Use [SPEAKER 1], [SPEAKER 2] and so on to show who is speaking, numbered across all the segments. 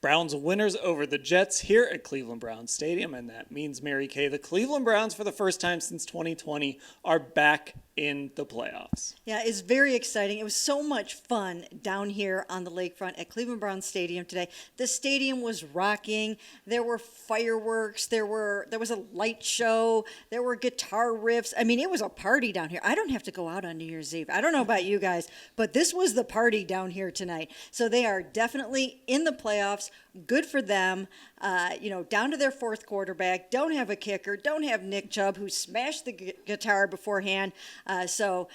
[SPEAKER 1] Browns winners over the Jets here at Cleveland Browns Stadium, and that means, Mary Kay, the Cleveland Browns, for the first time since 2020, are back in the playoffs.
[SPEAKER 2] Yeah, it's very exciting. It was so much fun down here on the lakefront at Cleveland Browns Stadium today. The stadium was rocking. There were fireworks. There was a light show. There were guitar riffs. I mean, it was a party down here. I don't have to go out on New Year's Eve. I don't know about you guys, but this was the party down here tonight. So they are definitely in the playoffs. Good for them. Down to their fourth quarterback. Don't have a kicker. Don't have Nick Chubb, who smashed the guitar beforehand. So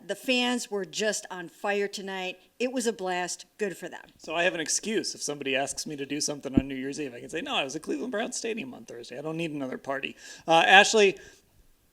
[SPEAKER 2] the fans were just on fire tonight. It was a blast. Good for them.
[SPEAKER 1] So I have an excuse. If somebody asks me to do something on New Year's Eve, I can say, no, I was at Cleveland Browns Stadium on Thursday. I don't need another party. Ashley,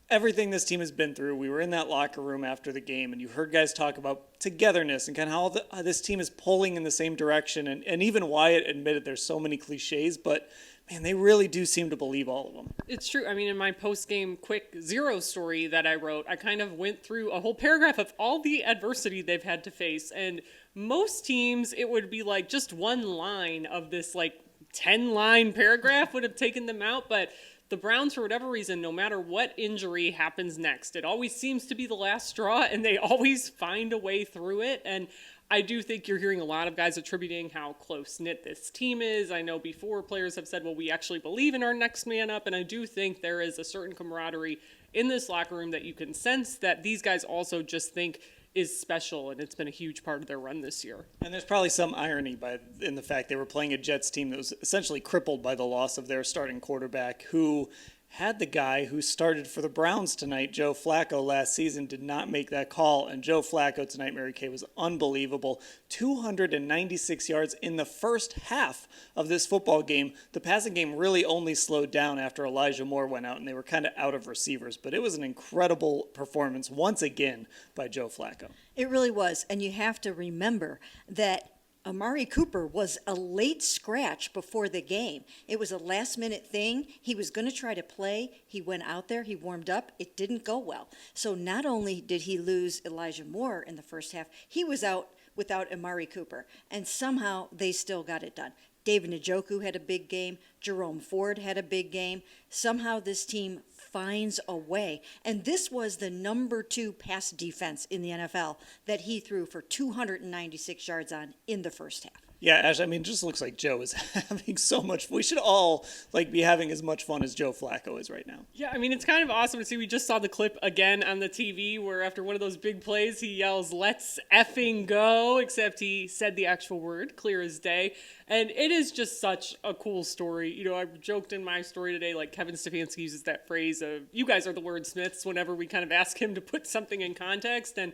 [SPEAKER 1] everything this team has been through, we were in that locker room after the game, and you heard guys talk about togetherness and kind of how this team is pulling in the same direction. And even Wyatt admitted there's so many cliches, but man, they really do seem to believe all of them.
[SPEAKER 3] It's true. I mean, in my post-game quick zero story that I wrote, I kind of went through a whole paragraph of all the adversity they've had to face. And most teams, it would be like just one line of this like 10-line paragraph would have taken them out. But the Browns, for whatever reason, no matter what injury happens next, it always seems to be the last straw, and they always find a way through it. And I do think you're hearing a lot of guys attributing how close-knit this team is. I know before players have said, well, we actually believe in our next man up, and I do think there is a certain camaraderie in this locker room that you can sense that these guys also just think is special, and it's been a huge part of their run this year.
[SPEAKER 1] And there's probably some irony in the fact they were playing a Jets team that was essentially crippled by the loss of their starting quarterback, who had the guy who started for the Browns tonight, Joe Flacco, last season, did not make that call. And Joe Flacco tonight, Mary Kay, was unbelievable. 296 yards in the first half of this football game. The passing game really only slowed down after Elijah Moore went out, and they were kind of out of receivers. But it was an incredible performance once again by Joe Flacco.
[SPEAKER 2] It really was. And you have to remember that Amari Cooper was a late scratch before the game. It was a last-minute thing. He was going to try to play. He went out there. He warmed up. It didn't go well. So not only did he lose Elijah Moore in the first half, he was out without Amari Cooper. And somehow they still got it done. David Njoku had a big game. Jerome Ford had a big game. Somehow this team finds a way. And this was the number 2 pass defense in the NFL that he threw for 296 yards on in the first half.
[SPEAKER 1] Yeah, Ash, I mean, it just looks like Joe is having so much. We should all be having as much fun as Joe Flacco is right now.
[SPEAKER 3] Yeah, I mean, it's kind of awesome to see. We just saw the clip again on the TV where after one of those big plays, he yells, "Let's effing go," except he said the actual word, clear as day. And it is just such a cool story. I joked in my story today, like Kevin Stefanski uses that phrase of, you guys are the wordsmiths, whenever we kind of ask him to put something in context. And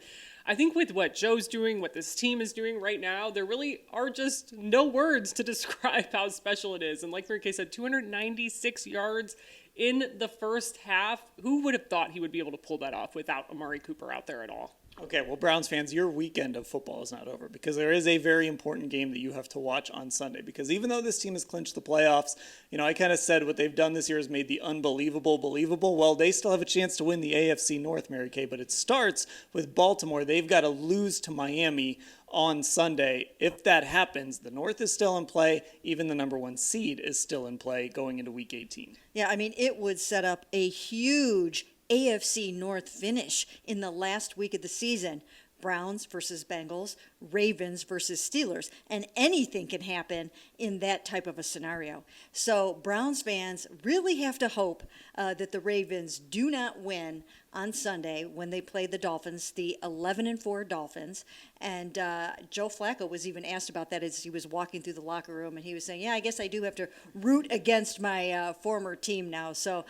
[SPEAKER 3] I think with what Joe's doing, what this team is doing right now, there really are just no words to describe how special it is. And like Mary Kay said, 296 yards in the first half. Who would have thought he would be able to pull that off without Amari Cooper out there at all?
[SPEAKER 1] Okay, well, Browns fans, your weekend of football is not over because there is a very important game that you have to watch on Sunday. Because even though this team has clinched the playoffs, I kind of said what they've done this year has made the unbelievable believable. Well, they still have a chance to win the AFC North, Mary Kay, but it starts with Baltimore. They've got to lose to Miami on Sunday. If that happens, the North is still in play. Even the number 1 seed is still in play going into Week 18.
[SPEAKER 2] Yeah, I mean, it would set up a huge AFC North finish in the last week of the season. Browns versus Bengals, Ravens versus Steelers, and anything can happen in that type of a scenario. So Browns fans really have to hope that the Ravens do not win on Sunday when they play the Dolphins, the 11-4 Dolphins. And Joe Flacco was even asked about that as he was walking through the locker room, and he was saying, yeah, I guess I do have to root against my former team now. So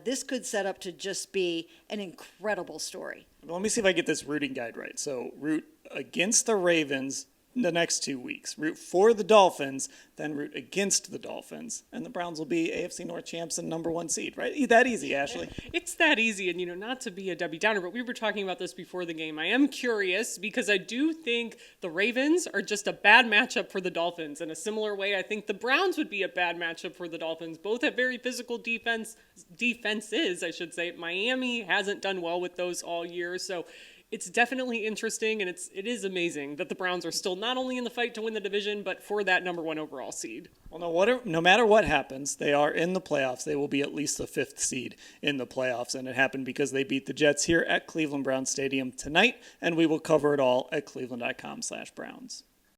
[SPEAKER 2] this could set up to just be an incredible story.
[SPEAKER 1] Well, let me see if I get this rooting guide right. So root against the Ravens the next 2 weeks. Root for the Dolphins, then root against the Dolphins. And the Browns will be AFC North champs and number 1 seed, right? That easy, Ashley.
[SPEAKER 3] It's that easy. And, not to be a Debbie Downer, but we were talking about this before the game. I am curious because I do think the Ravens are just a bad matchup for the Dolphins. In a similar way, I think the Browns would be a bad matchup for the Dolphins. Both have very physical defenses, I should say. Miami hasn't done well with those all year. So it's definitely interesting, and it is amazing that the Browns are still not only in the fight to win the division, but for that number 1 overall seed.
[SPEAKER 1] Well, no matter what happens, they are in the playoffs. They will be at least the 5th seed in the playoffs, and it happened because they beat the Jets here at Cleveland Browns Stadium tonight, and we will cover it all at cleveland.com/Browns.